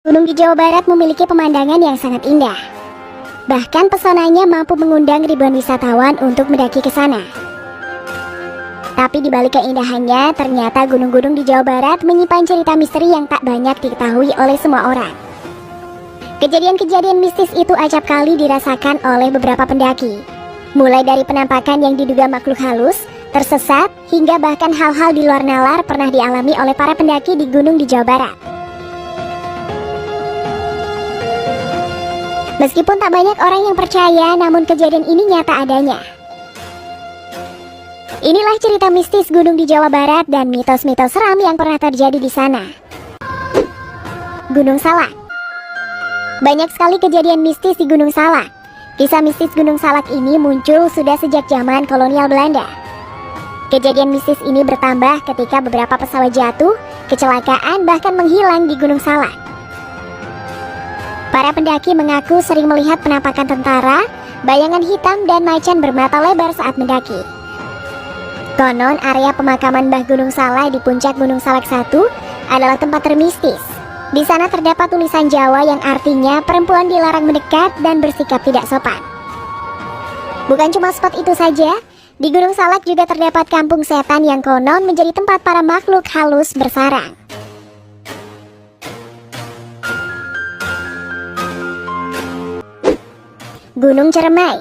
Gunung di Jawa Barat memiliki pemandangan yang sangat indah. Bahkan pesonanya mampu mengundang ribuan wisatawan untuk mendaki ke sana. Tapi di balik keindahannya, ternyata gunung-gunung di Jawa Barat menyimpan cerita misteri yang tak banyak diketahui oleh semua orang. Kejadian-kejadian mistis itu acap kali dirasakan oleh beberapa pendaki. Mulai dari penampakan yang diduga makhluk halus, tersesat, hingga bahkan hal-hal di luar nalar pernah dialami oleh para pendaki di gunung di Jawa Barat. Meskipun tak banyak orang yang percaya, namun kejadian ini nyata adanya. Inilah cerita mistis gunung di Jawa Barat dan mitos-mitos seram yang pernah terjadi di sana. Gunung Salak. Banyak sekali kejadian mistis di Gunung Salak. Kisah mistis Gunung Salak ini muncul sudah sejak zaman kolonial Belanda. Kejadian mistis ini bertambah ketika beberapa pesawat jatuh, kecelakaan, bahkan menghilang di Gunung Salak. Para pendaki mengaku sering melihat penampakan tentara, bayangan hitam, dan macan bermata lebar saat mendaki. Konon area pemakaman Mbah Gunung Salak di puncak Gunung Salak 1 adalah tempat termistis. Di sana terdapat tulisan Jawa yang artinya perempuan dilarang mendekat dan bersikap tidak sopan. Bukan cuma spot itu saja, di Gunung Salak juga terdapat kampung setan yang konon menjadi tempat para makhluk halus bersarang. Gunung Ceremai.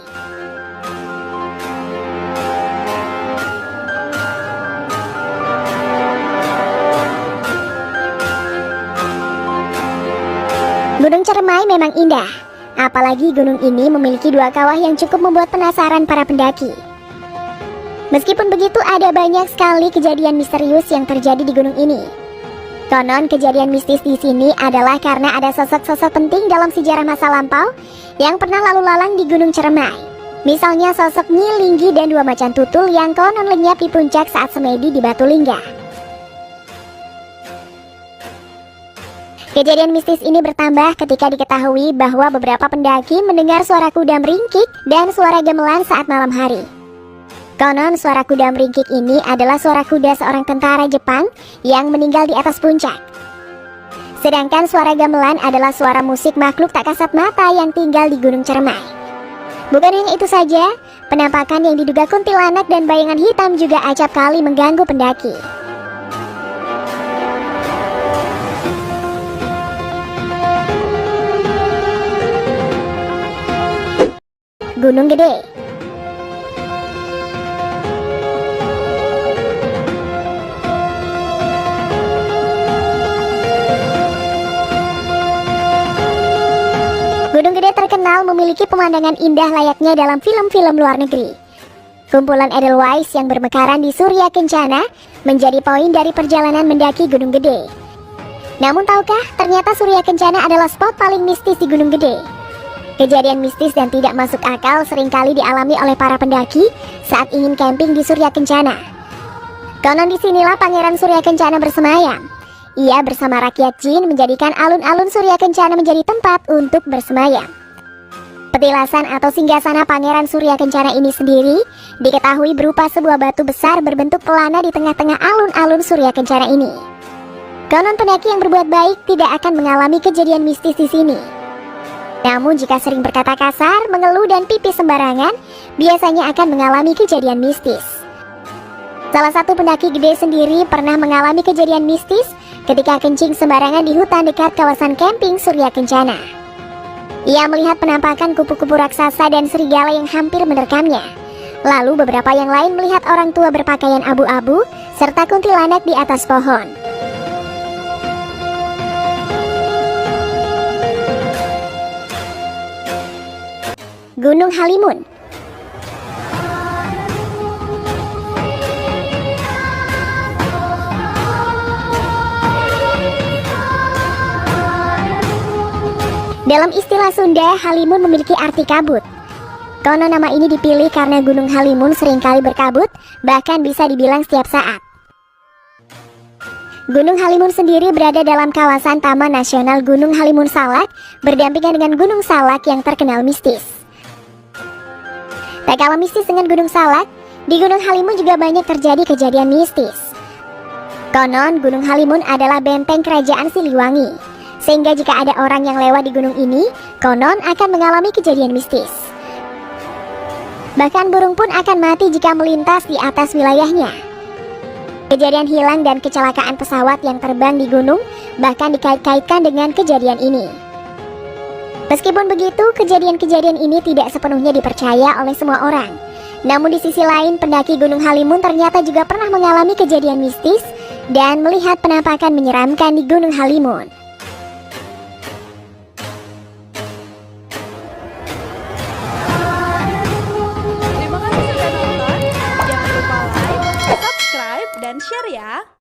Gunung Ceremai memang indah, apalagi gunung ini memiliki dua kawah yang cukup membuat penasaran para pendaki. Meskipun begitu, ada banyak sekali kejadian misterius yang terjadi di gunung ini. Konon kejadian mistis di sini adalah karena ada sosok-sosok penting dalam sejarah masa lampau yang pernah lalu lalang di Gunung Ceremai. Misalnya sosok Nyi Linggi dan dua macan tutul yang konon lenyap di puncak saat semedi di Batu Lingga. Kejadian mistis ini bertambah ketika diketahui bahwa beberapa pendaki mendengar suara kuda meringkik dan suara gamelan saat malam hari. Konon suara kuda meringkik ini adalah suara kuda seorang tentara Jepang yang meninggal di atas puncak. Sedangkan suara gamelan adalah suara musik makhluk tak kasat mata yang tinggal di Gunung Ceremai. Bukan hanya itu saja, penampakan yang diduga kuntilanak dan bayangan hitam juga acap kali mengganggu pendaki. Gunung Gede. Gunung Gede terkenal memiliki pemandangan indah layaknya dalam film-film luar negeri. Kumpulan Edelweiss yang bermekaran di Surya Kencana menjadi poin dari perjalanan mendaki Gunung Gede. Namun tahukah, ternyata Surya Kencana adalah spot paling mistis di Gunung Gede. Kejadian mistis dan tidak masuk akal seringkali dialami oleh para pendaki saat ingin camping di Surya Kencana. Konon disinilah Pangeran Surya Kencana bersemayam. Ia bersama rakyat jin menjadikan alun-alun Surya Kencana menjadi tempat untuk bersemayam. Petilasan atau singgasana Pangeran Surya Kencana ini sendiri diketahui berupa sebuah batu besar berbentuk pelana di tengah-tengah alun-alun Surya Kencana ini. Konon pendaki yang berbuat baik tidak akan mengalami kejadian mistis di sini. Namun jika sering berkata kasar, mengeluh dan pipis sembarangan, biasanya akan mengalami kejadian mistis. Salah satu pendaki gede sendiri pernah mengalami kejadian mistis ketika kencing sembarangan di hutan dekat kawasan camping Surya Kencana. Ia melihat penampakan kupu-kupu raksasa dan serigala yang hampir menerkamnya. Lalu beberapa yang lain melihat orang tua berpakaian abu-abu serta kuntilanak di atas pohon. Gunung Halimun. Dalam istilah Sunda, Halimun memiliki arti kabut. Konon nama ini dipilih karena Gunung Halimun seringkali berkabut, bahkan bisa dibilang setiap saat. Gunung Halimun sendiri berada dalam kawasan Taman Nasional Gunung Halimun Salak, berdampingan dengan Gunung Salak yang terkenal mistis. Tak kalah mistis dengan Gunung Salak, di Gunung Halimun juga banyak terjadi kejadian mistis. Konon Gunung Halimun adalah benteng kerajaan Siliwangi. Sehingga jika ada orang yang lewat di gunung ini, konon akan mengalami kejadian mistis. Bahkan burung pun akan mati jika melintas di atas wilayahnya. Kejadian hilang dan kecelakaan pesawat yang terbang di gunung bahkan dikait-kaitkan dengan kejadian ini. Meskipun begitu, kejadian-kejadian ini tidak sepenuhnya dipercaya oleh semua orang. Namun di sisi lain, pendaki Gunung Halimun ternyata juga pernah mengalami kejadian mistis dan melihat penampakan menyeramkan di Gunung Halimun. Terima kasih sudah nonton. Jangan lupa like, subscribe, dan share ya.